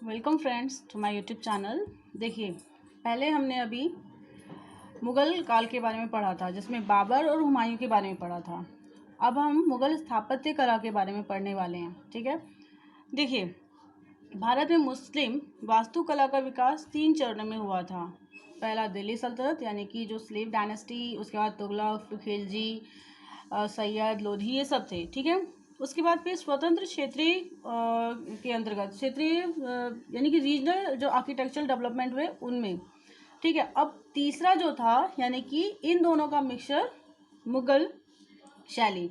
Welcome friends to my YouTube channel. देखिए, पहले हमने अभी मुग़ल काल के बारे में पढ़ा था, जिसमें बाबर और हुमायूं के बारे में पढ़ा था। अब हम मुग़ल स्थापत्य कला के बारे में पढ़ने वाले हैं। ठीक है, देखिए, भारत में मुस्लिम वास्तुकला का विकास 3 चरणों में हुआ था। पहला दिल्ली सल्तनत, यानी कि जो स्लेव डायनेस्टी, उसके बाद तुगलक, खिलजी, सैयद, लोधी, ये सब थे। ठीक है, उसके बाद फिर स्वतंत्र क्षेत्रीय के अंतर्गत क्षेत्रीय यानी कि रीजनल जो आर्किटेक्चरल डेवलपमेंट हुए उनमें। ठीक है, अब तीसरा जो था, यानी कि इन दोनों का मिक्सचर, मुग़ल शैली।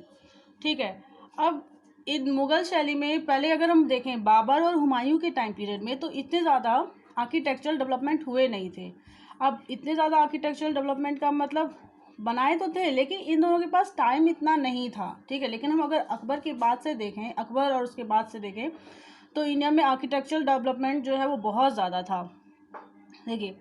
ठीक है, अब इन मुग़ल शैली में पहले अगर हम देखें बाबर और हुमायूं के टाइम पीरियड में, तो इतने ज़्यादा आर्किटेक्चरल डेवलपमेंट हुए नहीं थे। अब इतने ज़्यादा आर्किटेक्चरल डेवलपमेंट का मतलब बनाए तो थे, लेकिन इन दोनों के पास टाइम इतना नहीं था। ठीक है, लेकिन हम अगर अकबर के बाद से देखें, अकबर और उसके बाद से देखें, तो इंडिया में आर्किटेक्चरल डेवलपमेंट जो है वो बहुत ज़्यादा था। देखिए,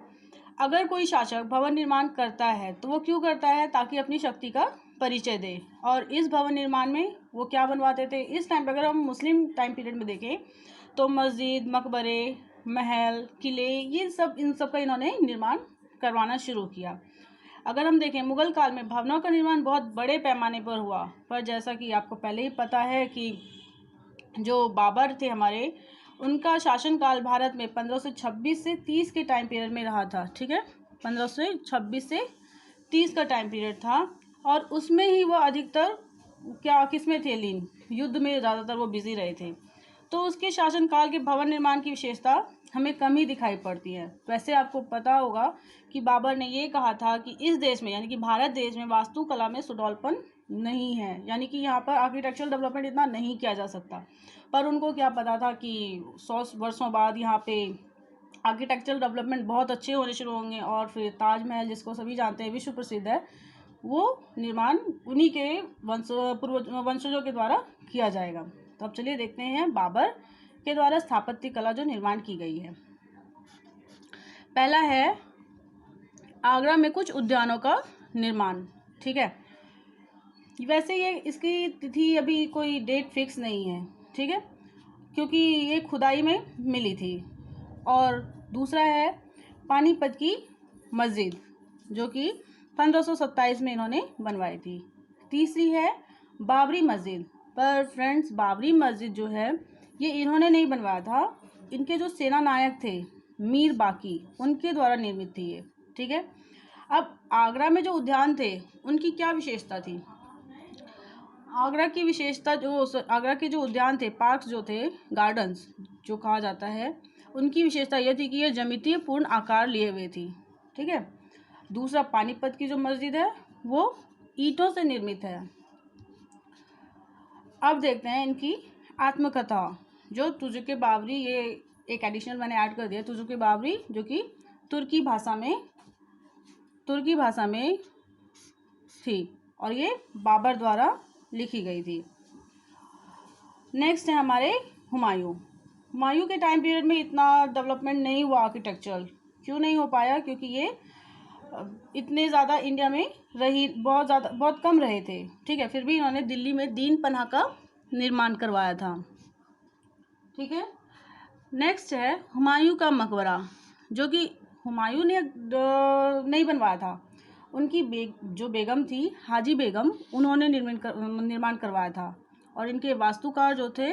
अगर कोई शासक भवन निर्माण करता है तो वो क्यों करता है? ताकि अपनी शक्ति का परिचय दे। और इस भवन निर्माण में वो क्या बनवाते थे? इस टाइम पर अगर हम मुस्लिम टाइम पीरियड में देखें तो मस्जिद, मकबरे, महल, किले, ये सब, इन सब का इन्होंने निर्माण करवाना शुरू किया। अगर हम देखें मुग़ल काल में भवनों का निर्माण बहुत बड़े पैमाने पर हुआ, पर जैसा कि आपको पहले ही पता है कि जो बाबर थे हमारे, उनका शासनकाल भारत में 1526 से 30 के टाइम पीरियड में रहा था। ठीक है, 1526 से 30 का टाइम पीरियड था, और उसमें ही वो अधिकतर क्या किस में थे लीन, युद्ध में ज़्यादातर वो बिजी रहे थे। तो उसके शासनकाल के भवन निर्माण की विशेषता हमें कम ही दिखाई पड़ती है। वैसे आपको पता होगा कि बाबर ने ये कहा था कि इस देश में, यानी कि भारत देश में, वास्तुकला में सुडौलपन नहीं है, यानी कि यहाँ पर आर्किटेक्चरल डेवलपमेंट इतना नहीं किया जा सकता। पर उनको क्या पता था कि 100 वर्षों बाद यहाँ पे आर्किटेक्चरल डेवलपमेंट बहुत अच्छे होने शुरू होंगे, और फिर ताजमहल, जिसको सभी जानते हैं, विश्व प्रसिद्ध है, वो निर्माण उन्हीं के वंशजों के द्वारा किया जाएगा। तो अब चलिए देखते हैं बाबर के द्वारा स्थापत्य कला जो निर्माण की गई है। पहला है आगरा में कुछ उद्यानों का निर्माण। ठीक है, वैसे ये इसकी तिथि अभी कोई डेट फिक्स नहीं है। ठीक है, क्योंकि ये खुदाई में मिली थी। और दूसरा है पानीपत की मस्जिद, जो कि 1527 में इन्होंने बनवाई थी। तीसरी है बाबरी मस्जिद। पर फ्रेंड्स, बाबरी मस्जिद जो है ये इन्होंने नहीं बनवाया था, इनके जो सेना नायक थे मीर बाकी, उनके द्वारा निर्मित थी ये। ठीक है, अब आगरा में जो उद्यान थे उनकी क्या विशेषता थी? आगरा की विशेषता, जो आगरा के जो उद्यान थे, पार्क्स जो थे, गार्डन्स जो कहा जाता है, उनकी विशेषता यह थी कि ये ज्यामितीय पूर्ण आकार लिए हुए थी। ठीक है, दूसरा पानीपत की जो मस्जिद है वो ईंटों से निर्मित है। अब देखते हैं इनकी आत्मकथा, जो तुजुक बाबरी, ये एक एडिशनल मैंने ऐड कर दिया, तुजुक बाबरी, जो कि तुर्की भाषा में थी, और ये बाबर द्वारा लिखी गई थी। नेक्स्ट है हमारे हुमायूं के टाइम पीरियड में इतना डेवलपमेंट नहीं हुआ आर्किटेक्चरल। क्यों नहीं हो पाया? क्योंकि ये इतने ज़्यादा इंडिया में बहुत कम रहे थे। ठीक है, फिर भी इन्होंने दिल्ली में दीन पनाह का निर्माण करवाया था। ठीक है, नेक्स्ट है हुमायूं का मकबरा, जो कि हुमायूं ने नहीं बनवाया था, उनकी जो बेगम थी हाजी बेगम, उन्होंने निर्माण करवाया था। और इनके वास्तुकार जो थे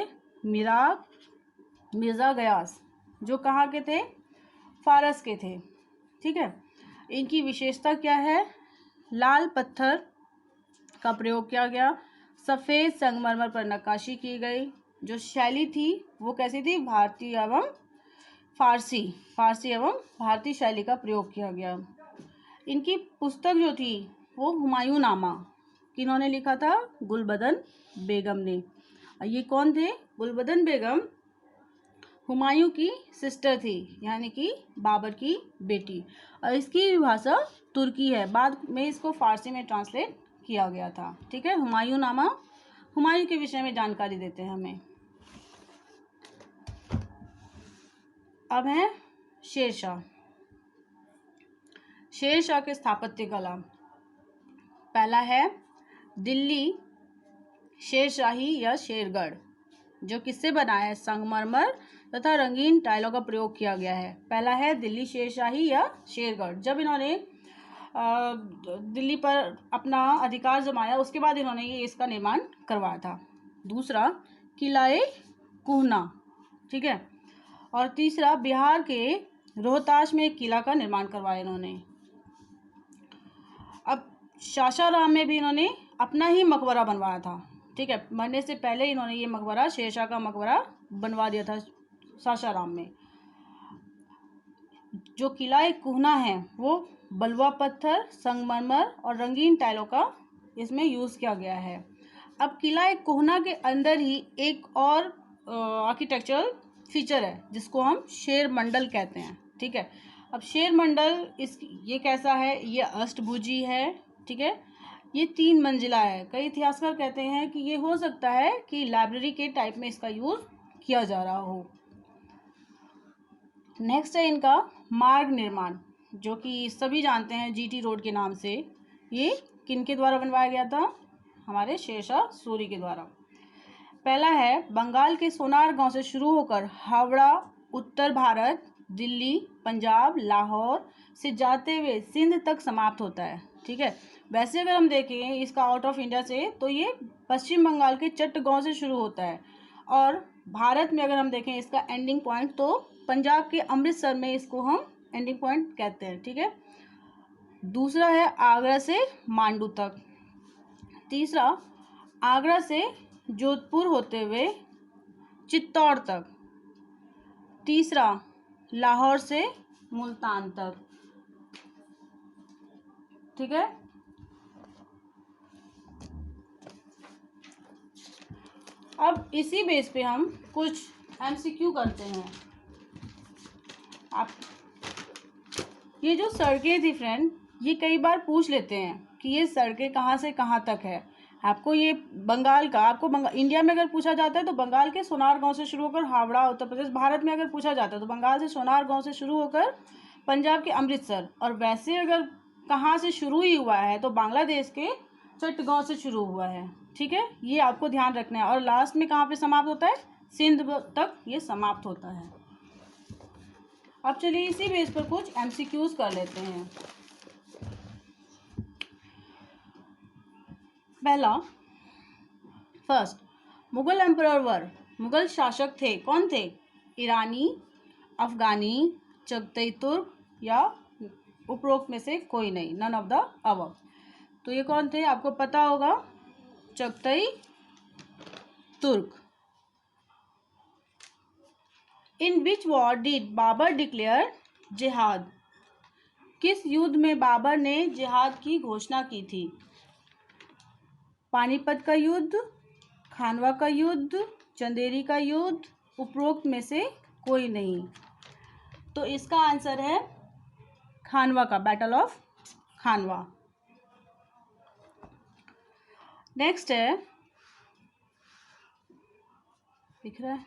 मिर्ज़ा गयास, जो कहाँ के थे? फारस के थे। ठीक है, इनकी विशेषता क्या है? लाल पत्थर का प्रयोग किया गया, सफ़ेद संगमरमर पर नक्काशी की गई। जो शैली थी वो कैसी थी? भारतीय एवं फारसी एवं भारतीय शैली का प्रयोग किया गया। इनकी पुस्तक जो थी वो हुमायूं नामा, किन्होंने लिखा था? गुलबदन बेगम ने। ये कौन थे? गुलबदन बेगम हुमायूं की सिस्टर थी, यानी कि बाबर की बेटी, और इसकी भाषा तुर्की है। बाद में इसको फारसी में ट्रांसलेट किया गया था। ठीक है, हुमायूं नामा, हुमायूं के विषय में जानकारी देते हैं हमें। अब है शेरशाह के स्थापत्य कला। पहला है दिल्ली शेरशाही या शेरगढ़। जो किससे बना है? संगमरमर तथा रंगीन टाइलों का प्रयोग किया गया है। पहला है दिल्ली शेरशाही या शेरगढ़। जब इन्होंने दिल्ली पर अपना अधिकार जमाया उसके बाद इन्होंने ये इसका निर्माण करवाया था। दूसरा किला-ए कुहना, ठीक है। और तीसरा बिहार के रोहतास में एक किला का निर्माण करवाया इन्होंने। अब सासाराम में भी इन्होंने अपना ही मकबरा बनवाया था, ठीक है। मरने से पहले इन्होंने ये मकबरा, शेरशाह का मकबरा बनवा दिया था सासाराम में। जो किला कुहना है वो बलुआ पत्थर, संगमरमर और रंगीन टाइलों का इसमें यूज़ किया गया है। अब किला कुहना के अंदर ही एक और आर्किटेक्चरल फीचर है जिसको हम शेर मंडल कहते हैं, ठीक है। अब शेर मंडल ये कैसा है? ये अष्टभुजी है, ठीक है। ये 3 मंजिला है। कई इतिहासकार कहते हैं कि ये हो सकता है कि लाइब्रेरी के टाइप में इसका यूज़ किया जा रहा हो। नेक्स्ट है इनका मार्ग निर्माण, जो कि सभी जानते हैं जीटी रोड के नाम से। ये किनके द्वारा बनवाया गया था? हमारे शेरशाह सूरी के द्वारा। पहला है बंगाल के सोनार गांव से शुरू होकर हावड़ा, उत्तर भारत, दिल्ली, पंजाब, लाहौर से जाते हुए सिंध तक समाप्त होता है, ठीक है। वैसे अगर हम देखें इसका आउट ऑफ इंडिया से तो ये पश्चिम बंगाल के चट्टगांव से शुरू होता है, और भारत में अगर हम देखें इसका एंडिंग पॉइंट तो पंजाब के अमृतसर में इसको हम एंडिंग पॉइंट कहते हैं, ठीक है। दूसरा है आगरा से मांडू तक। तीसरा आगरा से जोधपुर होते हुए चित्तौड़ तक। तीसरा लाहौर से मुल्तान तक, ठीक है। अब इसी बेस पे हम कुछ एमसीक्यू करते हैं। आप ये जो सड़कें थी फ्रेंड, ये कई बार पूछ लेते हैं कि ये सड़कें कहाँ से कहाँ तक है। आपको ये बंगाल का, इंडिया में अगर पूछा जाता है तो बंगाल के सोनार गांव से शुरू होकर हावड़ा, उत्तर प्रदेश। भारत में अगर पूछा जाता है तो बंगाल से सोनार गांव से शुरू होकर पंजाब के अमृतसर। और वैसे अगर कहाँ से शुरू ही हुआ है तो बांग्लादेश के चट्टगांव से शुरू हुआ है, ठीक है। ये आपको ध्यान रखना है। और लास्ट में कहाँ पे समाप्त होता है? सिंध तक ये समाप्त होता है। अब चलिए इसी बेस पर कुछ एमसीक्यूज कर लेते हैं। पहला, फर्स्ट, मुगल एम्परर वर, मुगल शासक थे, कौन थे? ईरानी, अफगानी, चगतई तुर्क या उपरोक्त में से कोई नहीं, नन ऑफ द अबव। तो ये कौन थे? आपको पता होगा, चगतई तुर्क। इन विच वॉर डिड बाबर डिक्लेयर जिहाद? किस युद्ध में बाबर ने जिहाद की घोषणा की थी? पानीपत का युद्ध, खानवा का युद्ध, चंदेरी का युद्ध, उपरोक्त में से कोई नहीं। तो इसका आंसर है खानवा का, बैटल ऑफ खानवा। नेक्स्ट है, दिख रहा है,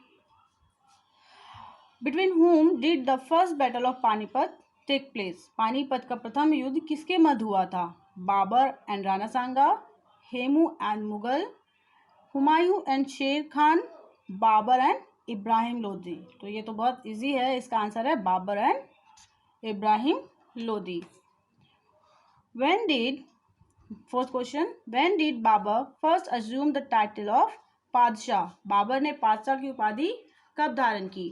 between whom did the first battle of Panipat take place? Panipat का प्रथम युद्ध किसके मध्य हुआ था? Babur and Rana Sanga, Hemu and Mughal, Humayun and Sher Khan, Babur and Ibrahim Lodi. तो ये तो बहुत इजी है, इसका आंसर है Babur and Ibrahim Lodi. When did, fourth question, when did Babur first assume the title of Padshah? Babur ने पादशाह की उपाधि कब धारण की?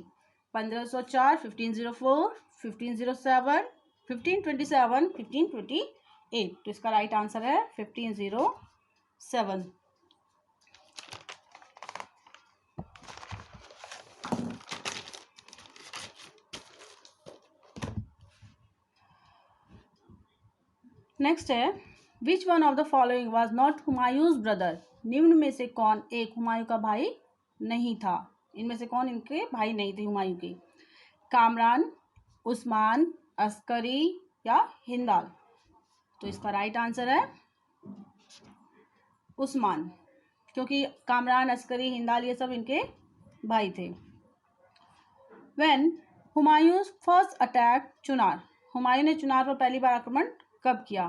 1504, 1504, 1507, 1527, 1528। तो इसका राइट आंसर है 1507। नेक्स्ट है, which one of the following was not Humayun's brother? निम्न में से कौन एक हुमायूं का भाई नहीं था? इनमें से कौन इनके भाई नहीं थे हुमायूं के? कामरान, उस्मान, अस्करी या हिंदाल? तो इसका राइट आंसर है उस्मान, क्योंकि कामरान, अस्करी, हिंदाल ये सब इनके भाई थे। When Humayun first attack Chunar? Humayun ने चुनार पर पहली बार आक्रमण कब किया?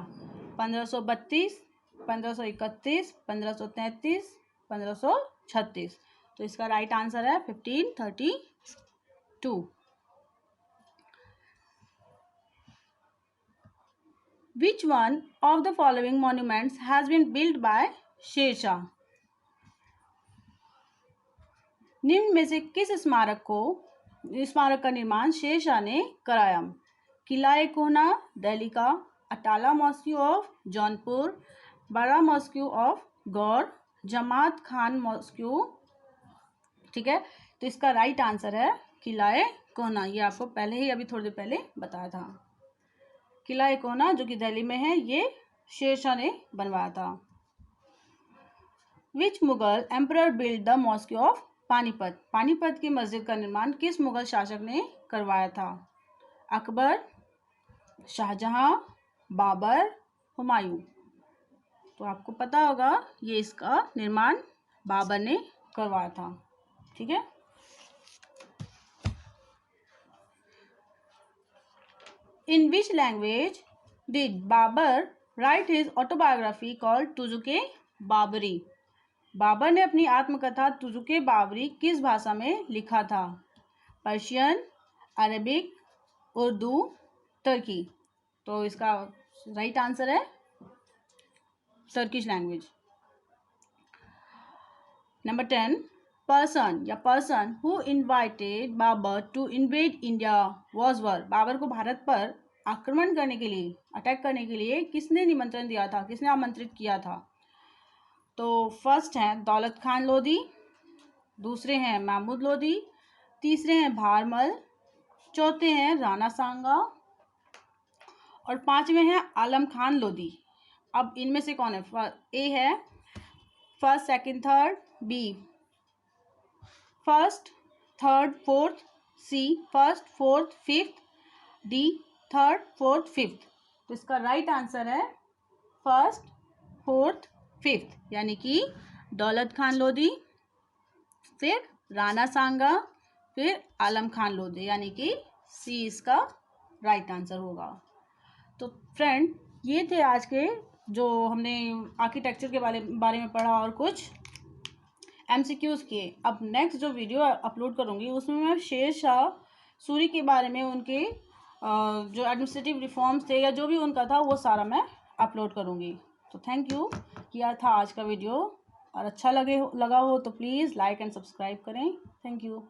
1532, 1531, 1533, 1536। तो इसका राइट आंसर है 1532। Which one of the following monuments has been built by Sher Shah? निम्न में से किस स्मारक का निर्माण शेरशाह ने कराया? किला कोहना दिल्ली का, अटाला मॉस्क्यू ऑफ जौनपुर, बड़ा mosque of Gaur, Jamaat Khan mosque. ठीक है, तो इसका राइट आंसर है किला कोहना। ये आपको पहले ही अभी थोड़ी देर पहले बताया था। किला कोहना जो कि दिल्ली में है, ये शेरशाह ने बनवाया था। Which Mughal emperor build the mosque of Panipat? Panipat की मस्जिद का निर्माण किस मुगल शासक ने करवाया था? अकबर, शाहजहां, बाबर, हुमायूं। तो आपको पता होगा ये इसका निर्माण बाबर ने करवाया था। ठीक है, in which language did Babur write his autobiography called Tuzuk-e Baburi? Babur ने अपनी आत्मकथा तुजुके बाबरी किस भाषा में लिखा था? पर्शियन, अरबिक, उर्दू, तुर्की। तो इसका राइट आंसर है Turkish language. Number 10, person who invited Babur to invade India was were? Babur को भारत पर आक्रमण करने के लिए, अटैक करने के लिए किसने निमंत्रण दिया था, किसने आमंत्रित किया था? तो फर्स्ट हैं दौलत खान लोधी, दूसरे हैं महमूद लोधी, तीसरे हैं भारमल, चौथे हैं राणा सांगा और पांचवें हैं आलम खान लोधी। अब इनमें से कौन है? ए है first, second, third, B first, third, fourth, C first, fourth, fifth, D third, fourth, fifth. तो इसका राइट आंसर है फर्स्ट, फोर्थ, फिफ्थ, यानी कि दौलत खान लोधी, फिर राणा सांगा, फिर आलम खान लोधी, यानी कि सी इसका राइट आंसर होगा। तो फ्रेंड, ये थे आज के जो हमने आर्किटेक्चर के बारे में पढ़ा और कुछ एमसीक्यूज किए। अब नेक्स्ट जो वीडियो अपलोड करूँगी उसमें मैं शेरशाह सूरी के बारे में, उनके जो एडमिनिस्ट्रेटिव रिफॉर्म्स थे या जो भी उनका था वो सारा मैं अपलोड करूँगी। तो थैंक यू। यह था आज का वीडियो, और अच्छा लगा हो तो प्लीज़ लाइक एंड सब्सक्राइब करें। Thank you.